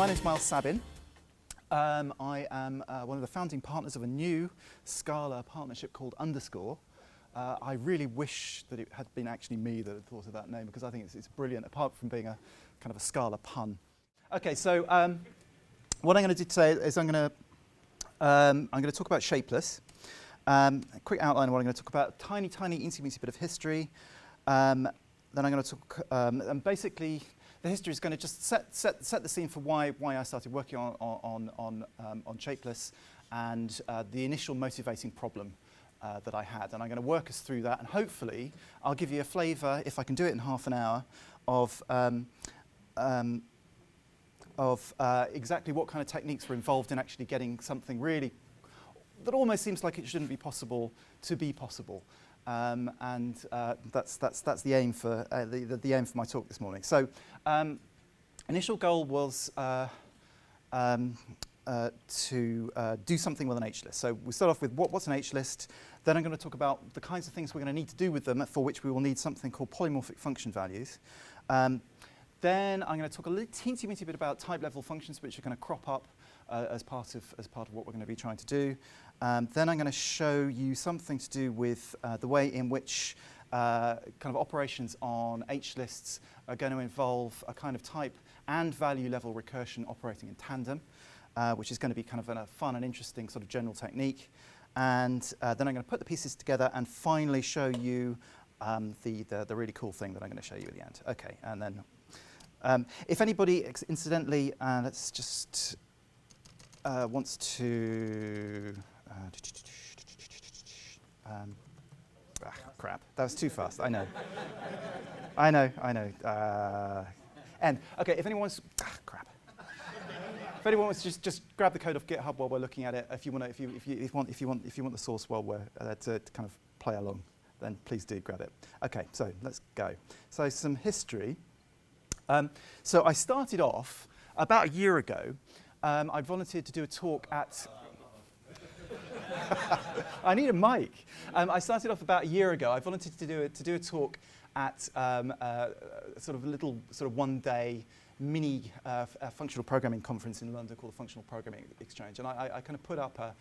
My name's Sabin. I am one of the founding partners of a new Scala partnership called Underscore. I really wish that it had been actually me that had thought of that name, because I think it's brilliant, apart from being a kind of a Scala pun. Okay, so what I'm going to do today is I'm going to talk about Shapeless. A quick outline of what I'm going to talk about: a tiny, incy bit of history. Then I'm going to talk, and basically, the history is going to just set the scene for why I started working on Shapeless and the initial motivating problem that I had. And I'm going to work us through that, and hopefully I'll give you a flavour, if I can do it in half an hour, of exactly what kind of techniques were involved in actually getting something really that almost seems like it shouldn't be possible to be possible. And that's the aim for the aim for my talk this morning. So, initial goal was to do something with an HList. So we start off with what's an HList. Then I'm going to talk about the kinds of things we're going to need to do with them, for which we will need something called polymorphic function values. Then I'm going to talk a little teensy bit about type-level functions, which are going to crop up as part of what we're going to be trying to do. Then I'm going to show you something to do with the way in which kind of operations on HLists are going to involve a kind of type and value level recursion operating in tandem, which is going to be kind of a fun and interesting sort of general technique. And then I'm going to put the pieces together and finally show you the really cool thing that I'm going to show you at the end. Okay, and then if anybody, incidentally, let's just wants to. Crap, that was too fast. I know. I know. And okay, if anyone wants, crap. If anyone wants to just grab the code off GitHub while we're looking at it, if you want the source while we're to kind of play along, then please do grab it. Okay, so let's go. So some history. So I started off about a year ago. I volunteered to do a talk at. I need a mic. I started off about a year ago. I volunteered to do a talk at sort of a little sort of one-day mini functional programming conference in London called the Functional Programming Exchange, and I kind of put up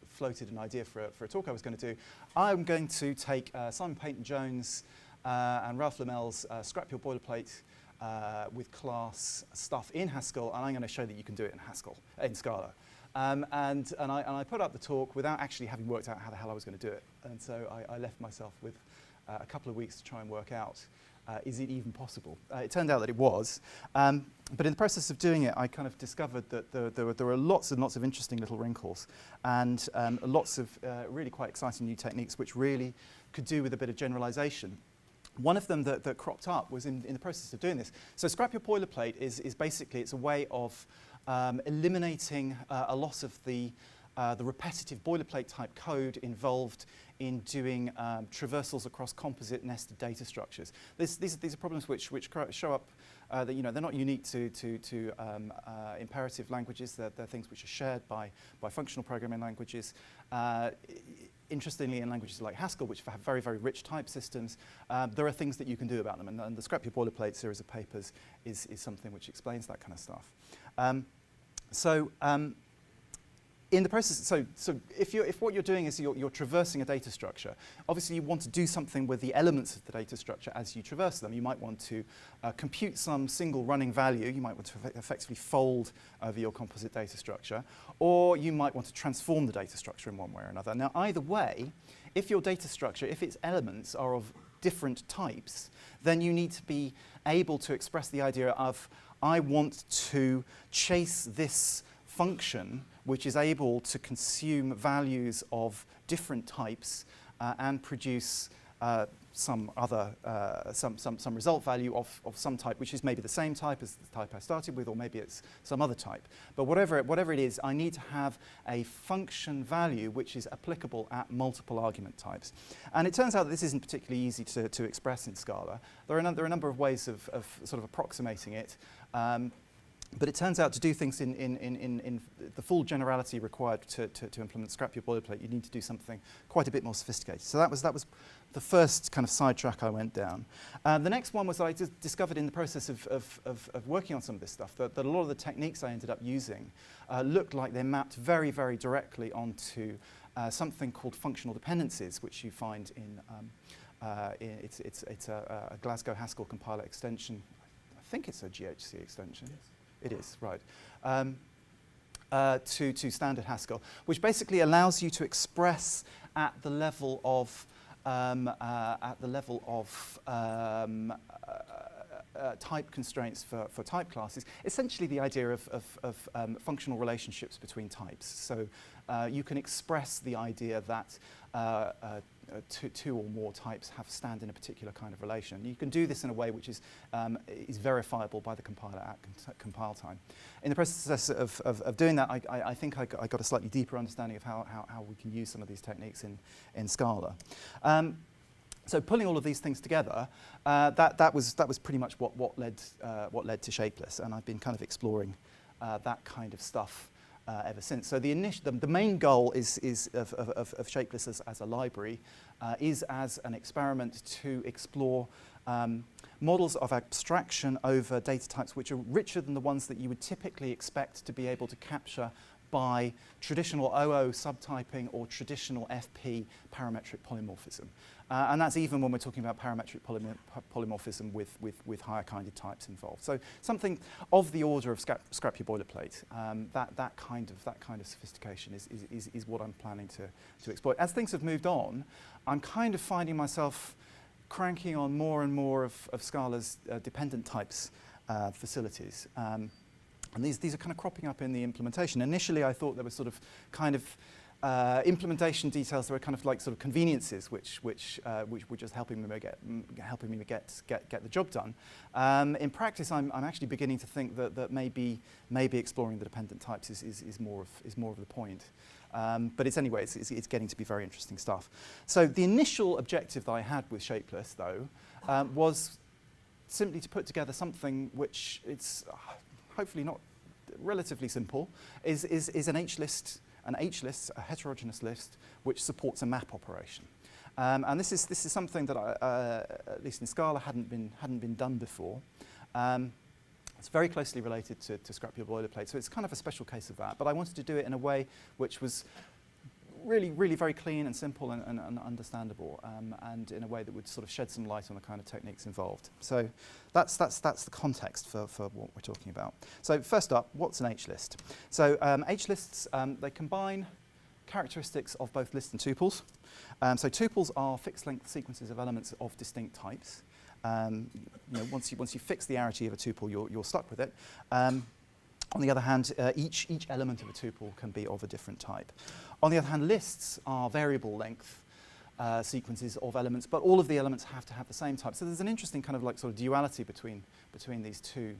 floated an idea for a talk I was going to do. I'm going to take Simon Peyton-Jones and Ralph Lammel's Scrap Your Boilerplate with class stuff in Haskell, and I'm going to show that you can do it in Haskell, in Scala. And I put up the talk without actually having worked out how the hell I was going to do it. And so I left myself with a couple of weeks to try and work out, is it even possible? It turned out that it was. But in the process of doing it, I kind of discovered that there were lots and lots of interesting little wrinkles, and lots of really quite exciting new techniques which really could do with a bit of generalization. One of them that cropped up was in the process of doing this. So Scrap Your Boilerplate is basically, it's a way of eliminating a lot of the repetitive boilerplate type code involved in doing traversals across composite nested data structures. These are problems which show up that they're not unique to imperative languages. They're things which are shared by functional programming languages. Interestingly, in languages like Haskell, which have very rich type systems, there are things that you can do about them, and the Scrap Your Boilerplate series of papers is something which explains that kind of stuff. In the process, so if what you're doing is you're traversing a data structure, obviously you want to do something with the elements of the data structure as you traverse them. You might want to compute some single running value. You might want to effectively fold over your composite data structure, or you might want to transform the data structure in one way or another. Now, either way, if your data structure, if its elements are of different types, then you need to be able to express the idea of, I want to chase this function which is able to consume values of different types and produce some result value of some type, which is maybe the same type as the type I started with, or maybe it's some other type. But whatever it is, I need to have a function value which is applicable at multiple argument types. And it turns out that this isn't particularly easy to express in Scala. There are a number of ways of sort of approximating it. But it turns out to do things in the full generality required to implement Scrap Your Boilerplate, you need to do something quite a bit more sophisticated. So that was the first kind of sidetrack I went down. The next one was that I discovered in the process of working on some of this stuff that a lot of the techniques I ended up using looked like they mapped very, very directly onto something called functional dependencies, which you find in it's a Glasgow Haskell compiler extension. I think it's a GHC extension. Yes. It is, right. To standard Haskell, which basically allows you to express at the level of type constraints for type classes, essentially the idea of functional relationships between types. So you can express the idea that two or more types stand in a particular kind of relation. You can do this in a way which is verifiable by the compiler at compile time. In the process of doing that, I think I got a slightly deeper understanding of how we can use some of these techniques in Scala. So pulling all of these things together, that was pretty much what led to Shapeless, and I've been kind of exploring that kind of stuff ever since. So the main goal of Shapeless as a library is as an experiment to explore models of abstraction over data types which are richer than the ones that you would typically expect to be able to capture by traditional OO subtyping or traditional FP parametric polymorphism. And that's even when we're talking about parametric polymorphism with higher kinded types involved. So something of the order of Scrap Your Boilerplate. That kind of sophistication is what I'm planning to exploit. As things have moved on, I'm kind of finding myself cranking on more and more of Scala's dependent types facilities. And these are kind of cropping up in the implementation. Initially, I thought there were sort of kind of implementation details that were kind of like sort of conveniences, which were just helping me get the job done. In practice, I'm actually beginning to think that maybe exploring the dependent types is more of the point. But it's getting to be very interesting stuff. So the initial objective that I had with Shapeless, though, was simply to put together something which it's hopefully not relatively simple, is an HList, a heterogeneous list, which supports a map operation. And this is something that at least in Scala hadn't been done before. It's very closely related to Scrap Your Boilerplate, so it's kind of a special case of that. But I wanted to do it in a way which was really, really very clean and simple and understandable, and in a way that would sort of shed some light on the kind of techniques involved. So that's the context for what we're talking about. So first up, what's an HList? So HLists, they combine characteristics of both lists and tuples. So tuples are fixed-length sequences of elements of distinct types. Once you fix the arity of a tuple, you're stuck with it. On the other hand, each element of a tuple can be of a different type. On the other hand, lists are variable length sequences of elements, but all of the elements have to have the same type. So there's an interesting kind of like sort of duality between these two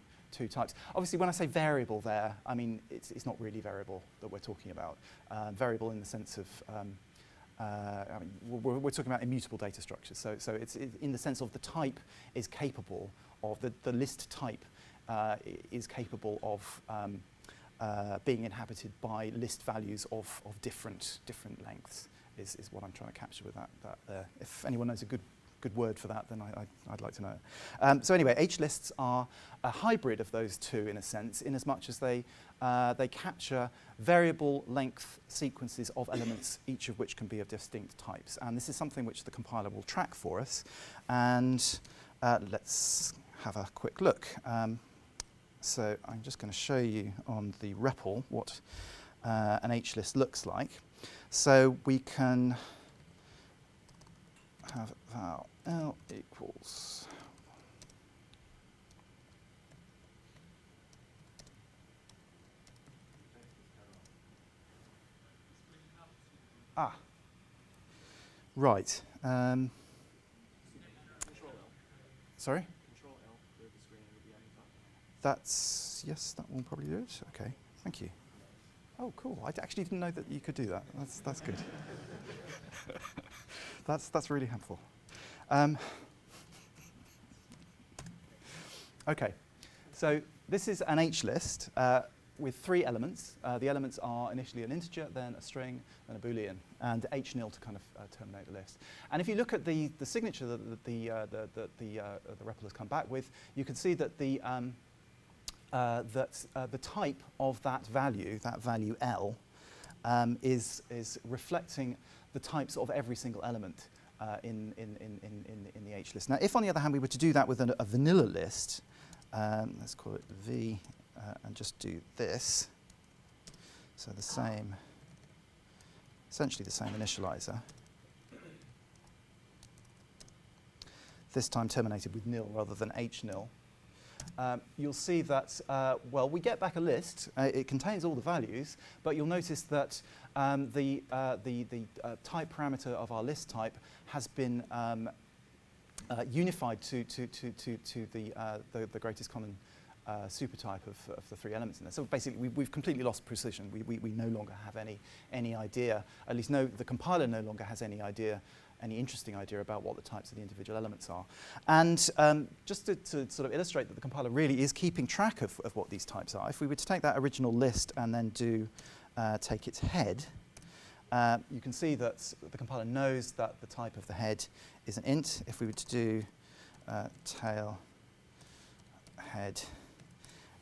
types. Obviously, when I say variable there, I mean it's not really variable that we're talking about. Variable in the sense of we're talking about immutable data structures. So it's in the sense of the type is capable of the list type is capable of being inhabited by list values of different lengths is what I'm trying to capture with that there. If anyone knows a good word for that, then I'd like to know it. So anyway, HLists are a hybrid of those two in a sense, in as much as they capture variable length sequences of elements, each of which can be of distinct types. And this is something which the compiler will track for us. And let's have a quick look. So I'm just going to show you on the REPL what an HList looks like. So we can have val L equals right. Sorry? Yes, that will probably do it. Okay, thank you. Oh, cool. I actually didn't know that you could do that. That's good. That's really helpful. Okay, so this is an HList with 3 elements. The elements are initially an integer, then a string, then a Boolean, and h-nil to kind of terminate the list. And if you look at the signature that the REPL has come back with, you can see that the type of that value L, is reflecting the types of every single element in the HList. Now, if on the other hand we were to do that with a vanilla list, let's call it V, and just do this. So the same, essentially the same initializer. This time terminated with nil rather than h-nil. You'll see that, well, we get back a list. It contains all the values, but you'll notice that the type parameter of our list type has been unified to the greatest common supertype of the 3 elements in there. So basically, we've completely lost precision. We no longer have any idea, at least the compiler no longer has any interesting idea about what the types of the individual elements are. And just to sort of illustrate that the compiler really is keeping track of what these types are, if we were to take that original list and then take its head, you can see that the compiler knows that the type of the head is an int. If we were to do tail head,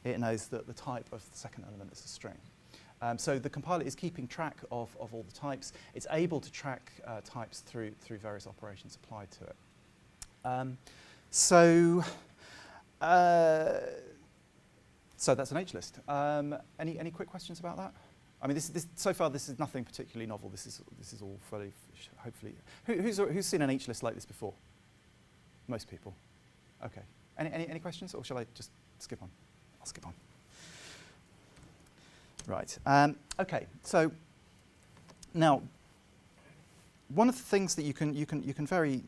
it knows that the type of the second element is a string. So the compiler is keeping track of all the types. It's able to track types through various operations applied to it. So that's an HList. Any quick questions about that? I mean, so far this is nothing particularly novel. This is all fairly, hopefully. Who's seen an HList like this before? Most people. Okay. Any questions, or shall I just skip on? I'll skip on. Right. Okay. So now, one of the things that you can fairly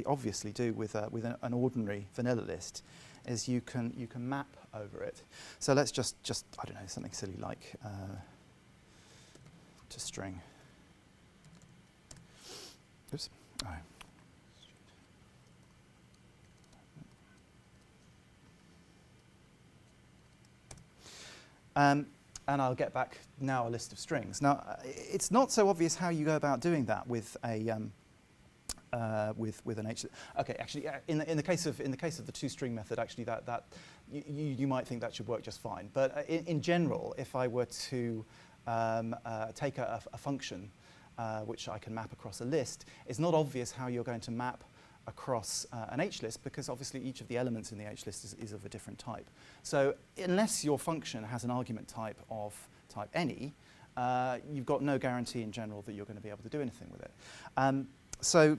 obviously do with an ordinary vanilla list is you can map over it. So let's just I don't know, something silly like to string. Oops. Oh. And I'll get back now a list of strings. Now, it's not so obvious how you go about doing that with a with an H. Okay, actually, in the case of the toString method, actually that you might think that should work just fine. But in general, if I were to take a function which I can map across a list, it's not obvious how you're going to map across an HList, because obviously each of the elements in the HList is of a different type. So unless your function has an argument type of type any, you've got no guarantee in general that you're going to be able to do anything with it. So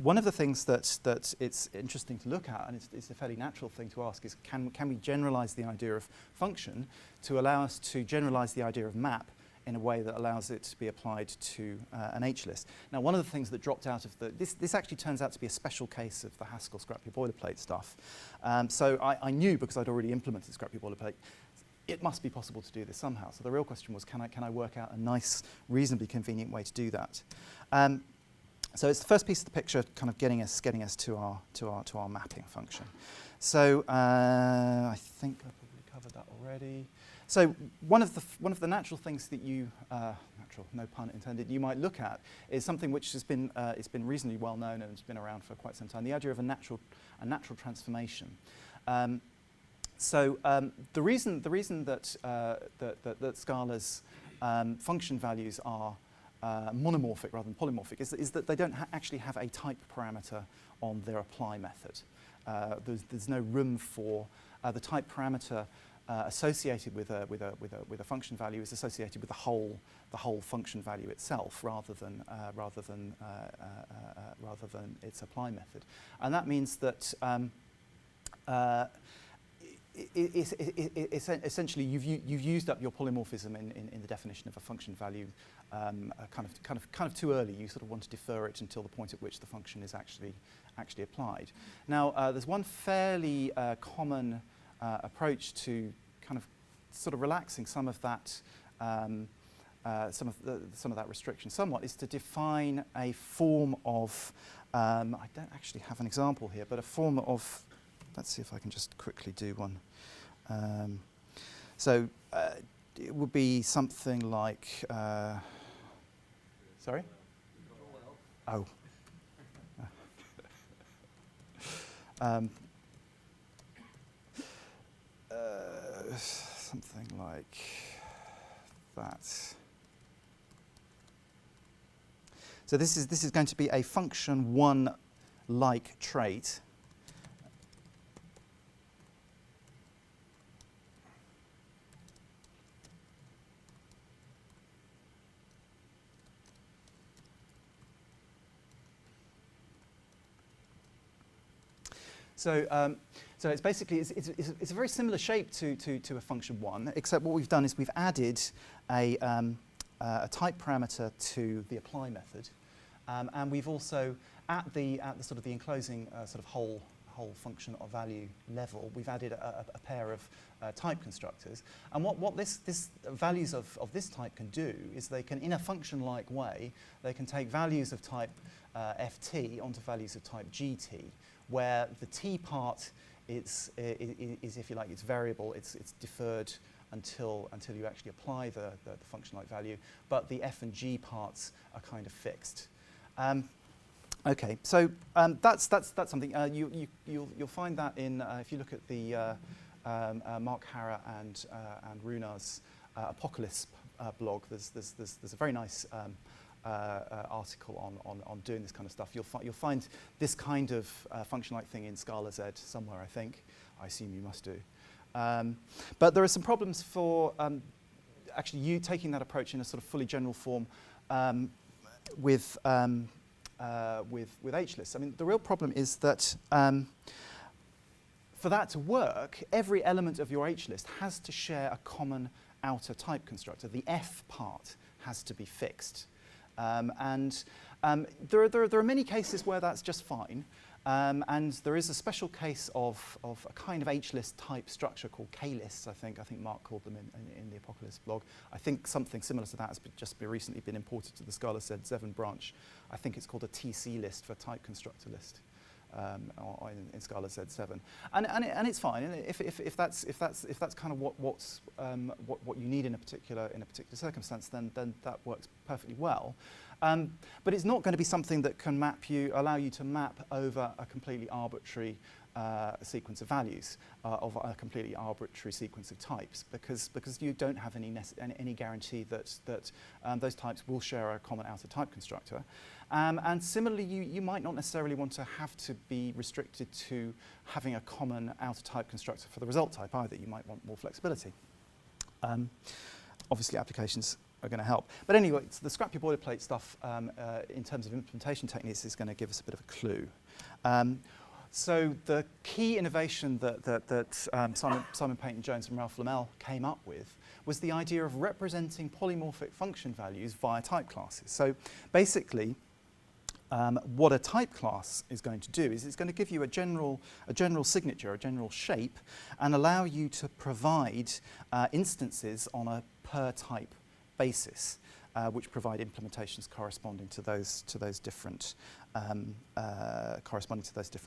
one of the things that it's interesting to look at, and it's a fairly natural thing to ask, is can we generalize the idea of function to allow us to generalize the idea of map in a way that allows it to be applied to an HList. Now, one of the things that dropped out of this actually turns out to be a special case of the Haskell scrap your boilerplate stuff. So I knew, because I'd already implemented scrap your boilerplate, it must be possible to do this somehow. So the real question was, can I work out a nice, reasonably convenient way to do that? So it's the first piece of the picture, kind of getting us to our mapping function. So I think I probably covered that already. So one of the natural things that you, natural, no pun intended, you might look at is something which has been it's been reasonably well known and has been around for quite some time. The idea of a natural transformation. The reason that that Scala's function values are monomorphic rather than polymorphic is that they don't actually have a type parameter on their apply method. There's no room for the type parameter associated with a function value is associated with the whole function value itself, rather than its apply method, and that means that essentially you've used up your polymorphism in the definition of a function value kind of too early. You sort of want to defer it until the point at which the function is actually applied. Now, there's one fairly common approach to kind of sort of relaxing some of that some of that restriction somewhat, is to define a form of I don't actually have an example here, but a form of, let's see if I can just quickly do one. So it would be something like, sorry? Oh. Something like that. So this is going to be a function one like trait. So it's basically it's a very similar shape to a function one, except what we've done is we've added a type parameter to the apply method, and we've also at the sort of the enclosing sort of whole function or value level, we've added a pair of type constructors. And what this values of this type can do is they can, in a function-like way, they can take values of type ft onto values of type gt, where the t part is if you like, it's variable, it's deferred until you actually apply the function-like value, but the f and g parts are kind of fixed. Okay, so that's something you'll find that in if you look at the Mark Harrer and Runar's HLists blog. There's a very nice article on doing this kind of stuff. You'll find this kind of function-like thing in Scala Z somewhere, I think. I assume you must do. But there are some problems for actually you taking that approach in a sort of fully general form with HLists. I mean, the real problem is that for that to work, every element of your HList has to share a common outer type constructor. The f part has to be fixed. And there are many cases where that's just fine. And there is a special case of a kind of HList type structure called KLists, I think Mark called them in the HLists blog. I think something similar to that has just recently been imported to the Scala Z7 branch. I think it's called a TC list for type constructor list in Scala Z7, and it's fine. And if that's kind of what you need in a particular circumstance, then that works perfectly well. But it's not going to be something that can allow you to map over a completely arbitrary sequence of values of a completely arbitrary sequence of types, because you don't have any guarantee that those types will share a common outer type constructor. And similarly, you might not necessarily want to have to be restricted to having a common outer type constructor for the result type either. You might want more flexibility. Obviously, applications are going to help. But anyway, the scrap your boilerplate stuff in terms of implementation techniques is going to give us a bit of a clue. So the key innovation that Simon Peyton-Jones and Ralph Lamel came up with was the idea of representing polymorphic function values via type classes. So basically, what a type class is going to do is it's going to give you a general signature, a general shape, and allow you to provide instances on a per type basis, which provide implementations corresponding to those different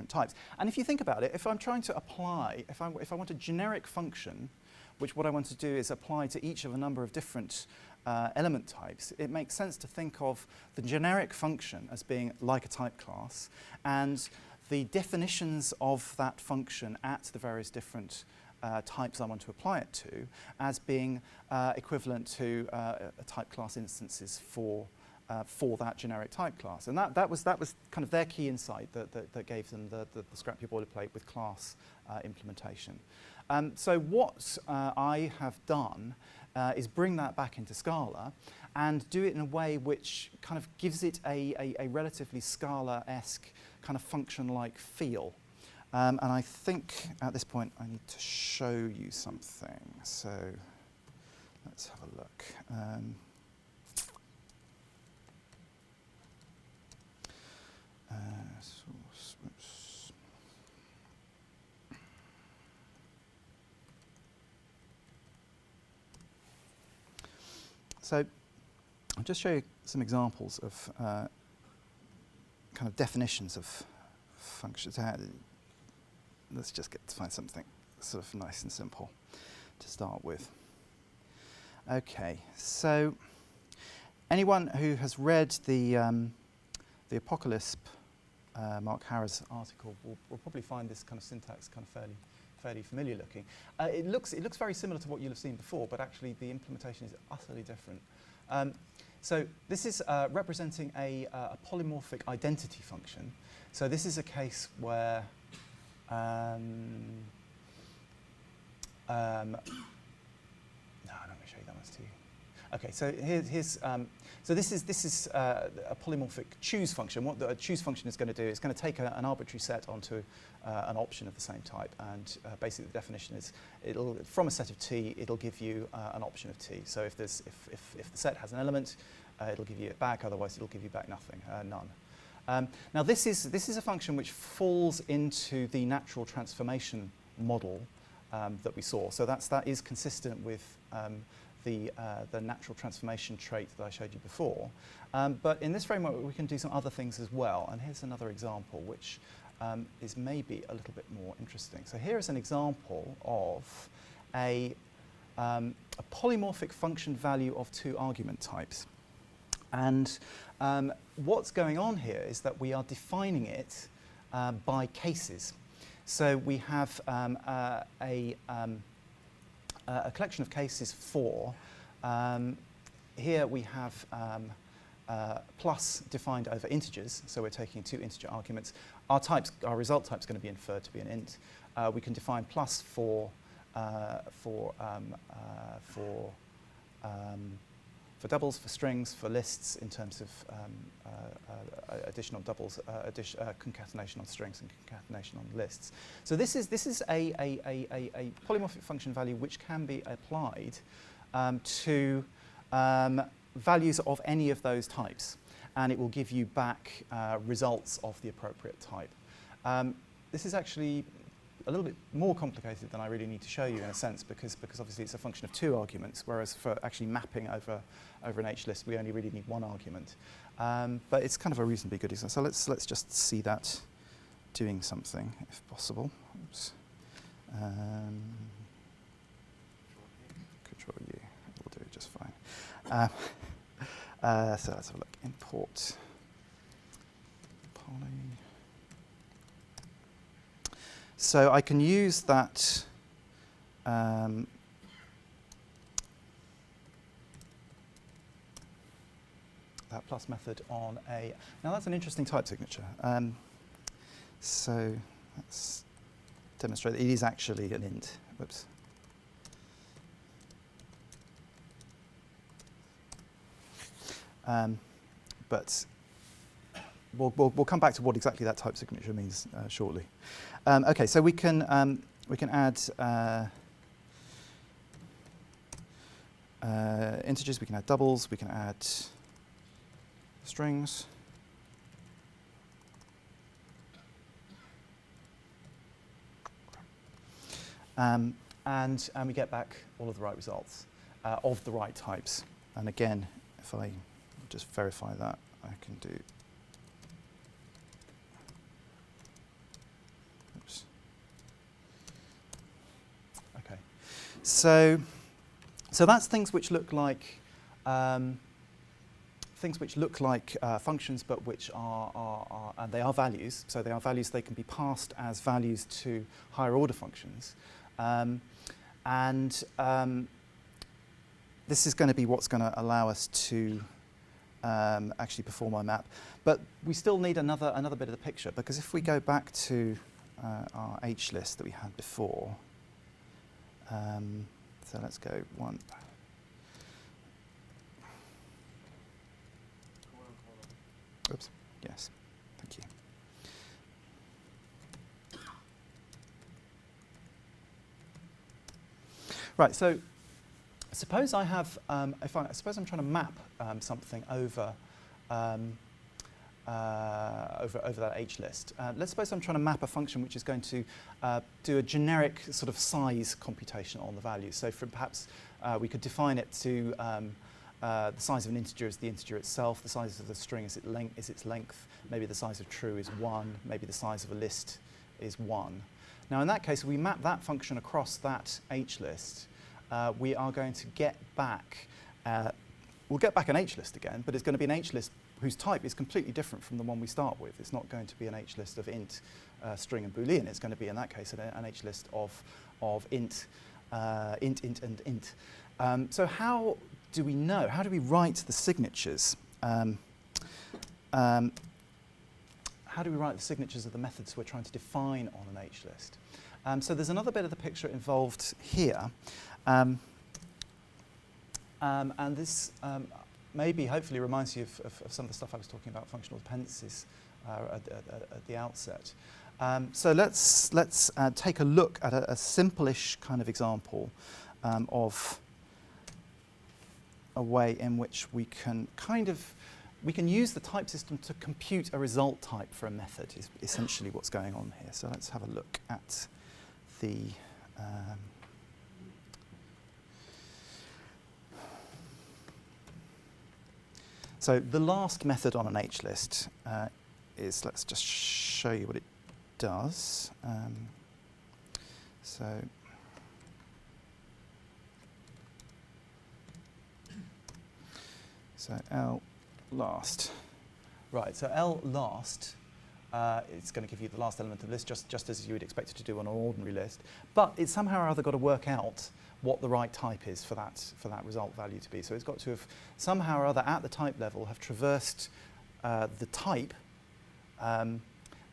types. And if you think about it, if I'm trying to apply, if I want a generic function, which what I want to do is apply to each of a number of different element types, it makes sense to think of the generic function as being like a type class, and the definitions of that function at the various different types I want to apply it to as being equivalent to a type class instances for that generic type class. And that was kind of their key insight that gave them the scrap your boilerplate with class implementation. So what I have done is bring that back into Scala and do it in a way which kind of gives it a relatively Scala-esque kind of function-like feel. And I think at this point I need to show you something. So let's have a look. So I'll just show you some examples of kind of definitions of functions. Let's just find something sort of nice and simple to start with. Okay, so anyone who has read the Apocalypse, Mark Harris article will probably find this kind of syntax kind of fairly familiar looking. It looks very similar to what you'll have seen before, but actually the implementation is utterly different. So this is representing a polymorphic identity function. So this is a case where no, I'm not going to show you that much to you. Okay, so here's so this is a polymorphic choose function. What the choose function is going to do is going to take an arbitrary set onto an option of the same type, and basically the definition is it'll from a set of T it'll give you an option of T. So if the set has an element, it'll give you it back. Otherwise, it'll give you back nothing, none. Now this is a function which falls into the natural transformation model that we saw. So that is consistent with the natural transformation trait that I showed you before. But in this framework, we can do some other things as well. And here's another example, which is maybe a little bit more interesting. So here is an example of a polymorphic function value of two argument types. And what's going on here is that we are defining it by cases. So we have a collection of cases for, here we have plus defined over integers, so we're taking two integer arguments. Our result type is going to be inferred to be an int. We can define plus for doubles, for strings, for lists in terms of additional doubles, concatenation on strings and concatenation on lists. So this is a polymorphic function value which can be applied to values of any of those types, and it will give you back results of the appropriate type. This is actually a little bit more complicated than I really need to show you in a sense, because obviously it's a function of two arguments, whereas for actually mapping over an HList we only really need one argument. But it's kind of a reasonably good example. So let's just see that doing something if possible. Oops. Control U will do just fine. So let's have a look. Import poly. So I can use that that plus method on a. Now that's an interesting type signature. So let's demonstrate that it is actually an int. Whoops. But we'll come back to what exactly that type signature means shortly. Okay, so we can add integers, we can add doubles, we can add strings. And we get back all of the right results of the right types. And again, if I just verify that, I can do. Oops. Okay. So that's things which look like functions, but which are and they are values. So they are values. They can be passed as values to higher order functions. This is going to be what's going to allow us to actually perform our map. But we still need another bit of the picture, because if we go back to our HList that we had before, so let's go one. Oops, yes, thank you. Right, so suppose I have, suppose I'm trying to map something over that HList. Let's suppose I'm trying to map a function which is going to do a generic sort of size computation on the value. So perhaps we could define it to the size of an integer is the integer itself, the size of the string is its length, maybe the size of true is 1, maybe the size of a list is 1. Now in that case, if we map that function across that HList, we are going to get back, we'll get back an HList again, but it's going to be an HList whose type is completely different from the one we start with. It's not going to be an HList of int, string, and boolean. It's going to be, in that case, an HList of int, int, and int. So how do we know? How do we write the signatures? How do we write the signatures of the methods we're trying to define on an HList? So there's another bit of the picture involved here. And this maybe, hopefully, reminds you of some of the stuff I was talking about, functional dependencies at the outset. So let's take a look at a simple-ish kind of example of a way in which we can we can use the type system to compute a result type for a method, is essentially what's going on here. So let's have a look at the so the last method on an HList is, let's just show you what it does. So L last. Right, so L last, it's going to give you the last element of the list, just as you would expect it to do on an ordinary list. But it's somehow or other got to work out what the right type is for that result value to be. So it's got to have somehow or other at the type level have traversed the type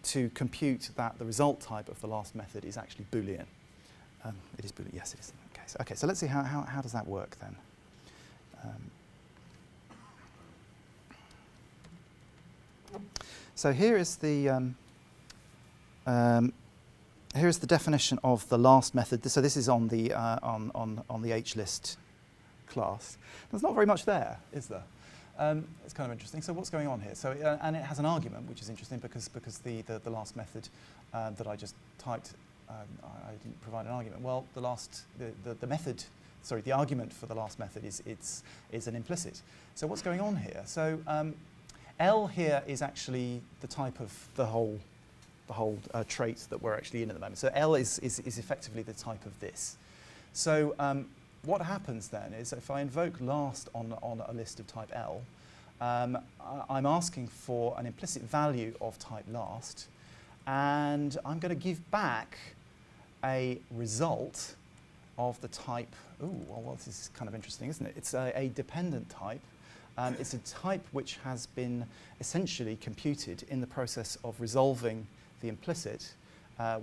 to compute that the result type of the last method is actually Boolean. It is Boolean, yes it is. Okay, so let's see how does that work then. So here is the here's the definition of the last method. So this is on the HList class. There's not very much there, is there? It's kind of interesting. So what's going on here? So and it has an argument, which is interesting because the last method that I just typed, I didn't provide an argument. Well, the method. Sorry, the argument for the last method is an implicit. So what's going on here? So L here is actually the type of the whole trait that we're actually in at the moment. So L is effectively the type of this. So what happens then is if I invoke last on a list of type L, I'm asking for an implicit value of type last, and I'm going to give back a result of the type. Ooh, well, this is kind of interesting, isn't it? It's a dependent type. It's a type which has been essentially computed in the process of resolving the implicit,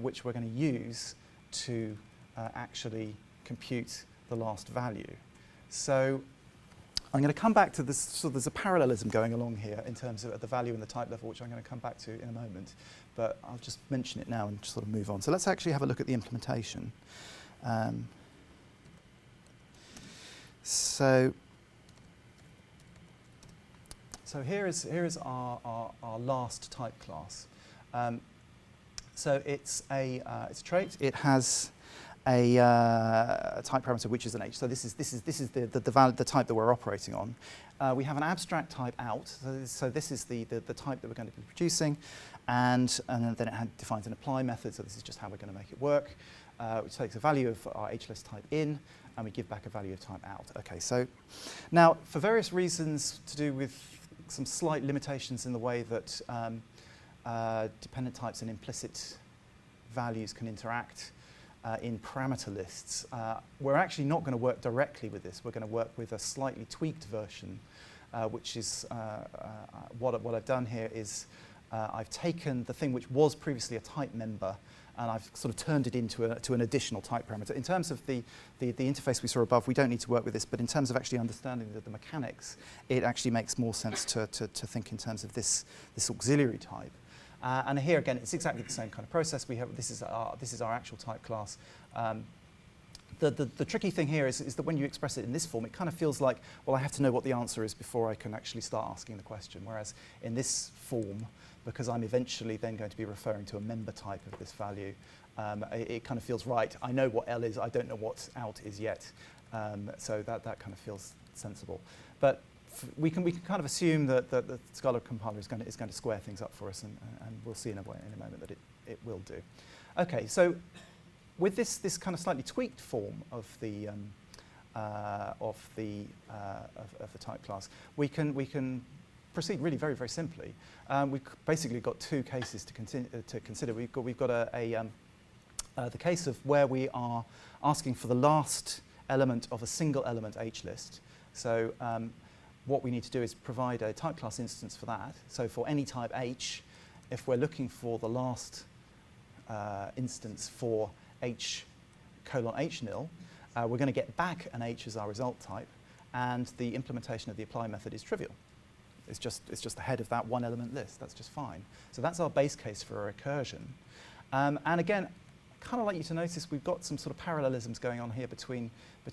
which we're going to use to actually compute the last value. So I'm going to come back to this. So there's a parallelism going along here in terms of the value and the type level, which I'm going to come back to in a moment. But I'll just mention it now and just sort of move on. So let's actually have a look at the implementation. So here is our last type class. So it's a trait. It has a type parameter which is an H. So this is the type that we're operating on. We have an abstract type out. So this is the type that we're going to be producing, and then it defines an apply method. So this is just how we're going to make it work, which takes a value of our HList type in, and we give back a value of type out. Okay. So now, for various reasons to do with some slight limitations in the way that dependent types and implicit values can interact in parameter lists. We're actually not going to work directly with this. We're going to work with a slightly tweaked version, which is what I've done here is I've taken the thing which was previously a type member, and I've sort of turned it into an additional type parameter. In terms of the interface we saw above, we don't need to work with this, but in terms of actually understanding the mechanics, it actually makes more sense to think in terms of this auxiliary type. And here again, it's exactly the same kind of process. This is our actual type class. The tricky thing here is that when you express it in this form, it kind of feels like, well, I have to know what the answer is before I can actually start asking the question. Whereas in this form, because I'm eventually then going to be referring to a member type of this value, it kind of feels right. I know what L is, I don't know what out is yet. So that kind of feels sensible. But we can kind of assume that the Scala compiler is going to square things up for us, and we'll see in a moment that it will do. Okay, so with this kind of slightly tweaked form of the type class, we can proceed really very, very simply. We've basically got two cases to consider. We've got the case of where we are asking for the last element of a single element HList. So what we need to do is provide a type class instance for that. So for any type H, if we're looking for the last instance for H:H nil, we're going to get back an H as our result type, and the implementation of the apply method is trivial. It's just the head of that one element list. That's just fine. So that's our base case for a recursion. And again, kind of like you to notice we've got some sort of parallelisms going on here between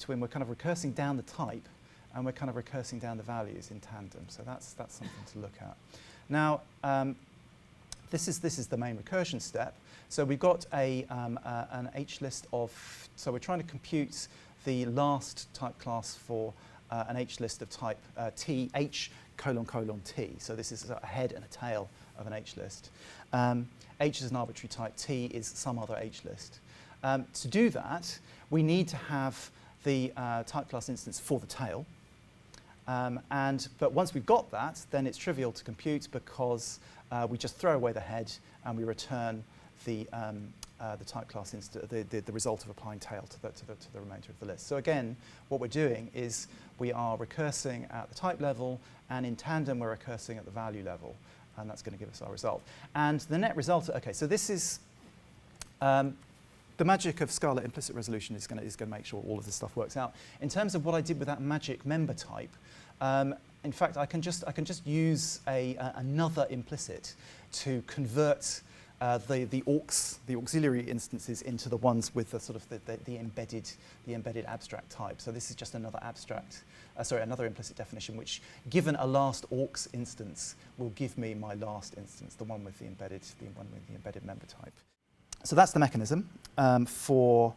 we're kind of recursing down the type and we're kind of recursing down the values in tandem. So that's something to look at. Now, this is the main recursion step. So we've got an HList of, so we're trying to compute the last type class for an HList of type T, H::T. So this is a head and a tail of an HList. H is an arbitrary type, T is some other HList. To do that, we need to have the type class instance for the tail. But once we've got that, then it's trivial to compute because we just throw away the head and we return the type class the result of applying tail to the remainder of the list. So again, what we're doing is we are recursing at the type level, and in tandem we're recursing at the value level, and that's going to give us our result. And the net result, okay, so this is the magic of Scala implicit resolution is going to make sure all of this stuff works out. In terms of what I did with that magic member type, in fact, I can just use another implicit to convert the auxiliary instances into the ones with the sort of the embedded abstract type. So this is just another another implicit definition, which, given a last aux instance, will give me my last instance, the one with the embedded member type. So that's the mechanism for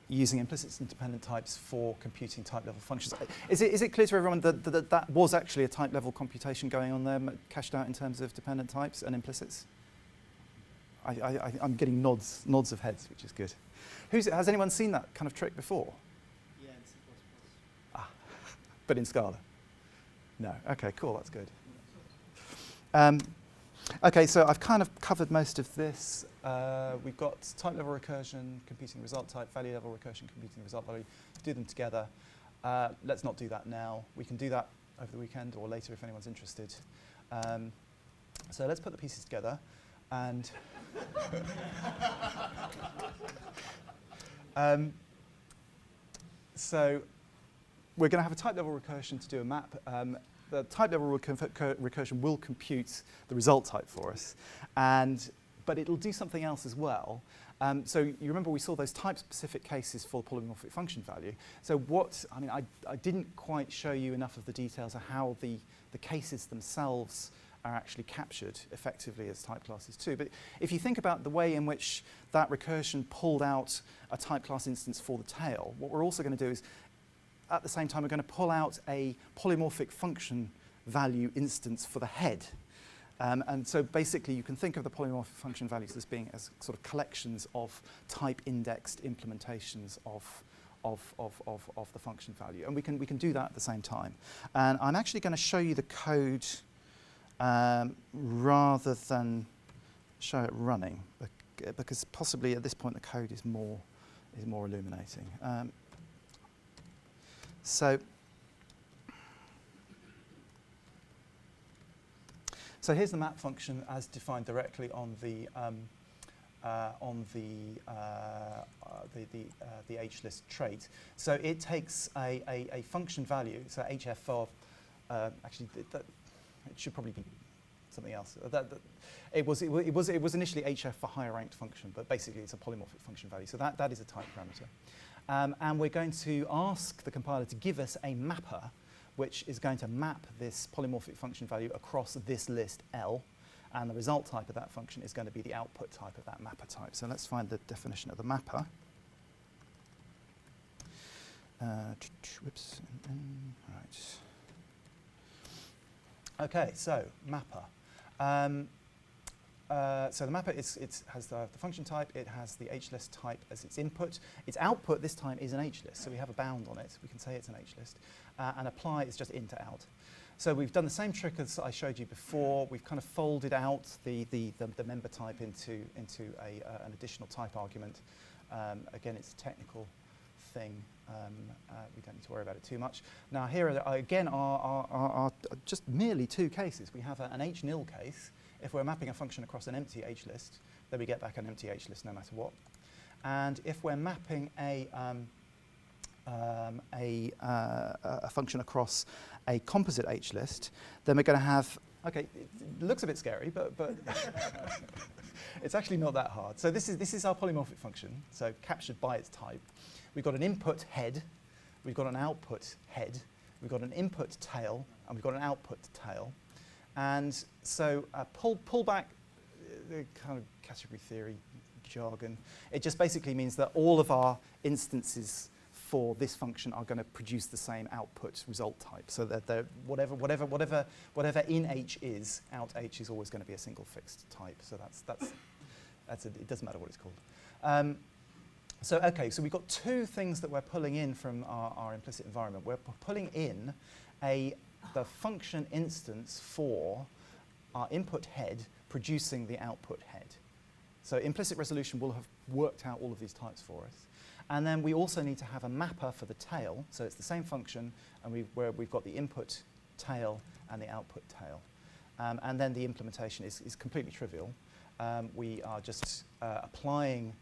using implicit independent types for computing type-level functions. Is it clear to everyone that was actually a type-level computation going on there, cashed out in terms of dependent types and implicits? I'm getting nods of heads, which is good. Has anyone seen that kind of trick before? Yeah, in C++. Ah, but in Scala? No. Okay, cool. That's good. Okay, so I've kind of covered most of this. We've got type-level recursion, computing result type, value-level recursion, computing result value. Do them together. Let's not do that now. We can do that over the weekend or later if anyone's interested. So let's put the pieces together. And so we're going to have a type-level recursion to do a map. The type-level recursion will compute the result type for us, but it'll do something else as well. So you remember we saw those type-specific cases for the polymorphic function value. So I didn't quite show you enough of the details of how the cases themselves are actually captured effectively as type classes too. But if you think about the way in which that recursion pulled out a type class instance for the tail, what we're also going to do is, at the same time, we're going to pull out a polymorphic function value instance for the head. And so basically, you can think of the polymorphic function values as being as sort of collections of type-indexed implementations of the function value. And we can do that at the same time. And I'm actually going to show you the code rather than show it running, because possibly at this point the code is more illuminating. So here's the map function as defined directly on the HList trait. So it takes a function value, so HF of actually it should probably be something else. It was initially HF for higher ranked function, but basically it's a polymorphic function value. So that is a type parameter. And we're going to ask the compiler to give us a mapper, which is going to map this polymorphic function value across this list L, and the result type of that function is going to be the output type of that mapper type. So let's find the definition of the mapper. Whoops. Right. Okay, so mapper. So the mapper has the function type, it has the HList type as its input. Its output this time is an HList, so we have a bound on it. We can say it's an HList. And apply is just int to out. So we've done the same trick as I showed you before. We've kind of folded out the member type into an additional type argument. Again, it's a technical thing. We don't need to worry about it too much. Now here again are just merely two cases. We have an h-nil case. If we're mapping a function across an empty HList, then we get back an empty HList no matter what. And if we're mapping a function across a composite HList, then we're going to have, okay, it looks a bit scary, but it's actually not that hard. So this is our polymorphic function, so captured by its type. We've got an input head, we've got an output head, we've got an input tail, and we've got an output tail. And so pull back the kind of category theory jargon. It just basically means that all of our instances for this function are going to produce the same output result type. So that whatever in H is, out H is always going to be a single fixed type. So it doesn't matter what it's called. So we've got two things that we're pulling in from our implicit environment. We're pulling in the function instance for our input head producing the output head. So implicit resolution will have worked out all of these types for us. And then we also need to have a mapper for the tail. So it's the same function, and we've got the input tail and the output tail. And then the implementation is completely trivial. We are just applying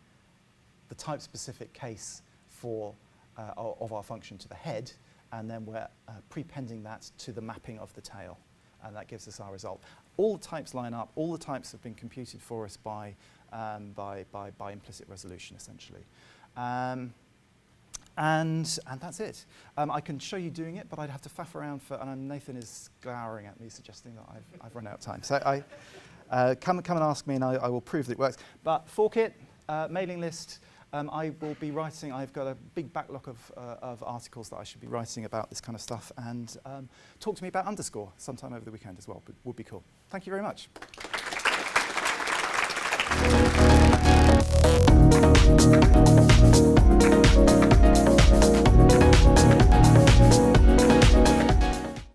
the type-specific case of our function to the head, and then we're prepending that to the mapping of the tail, and that gives us our result. All the types line up. All the types have been computed for us by implicit resolution, essentially. And that's it. I can show you doing it, but I'd have to faff around and Nathan is glowering at me, suggesting that I've run out of time. So come and ask me, and I will prove that it works. But fork it, mailing list. I will be writing. I've got a big backlog of articles that I should be writing about this kind of stuff, and talk to me about underscore sometime over the weekend as well. Would be cool. Thank you very much.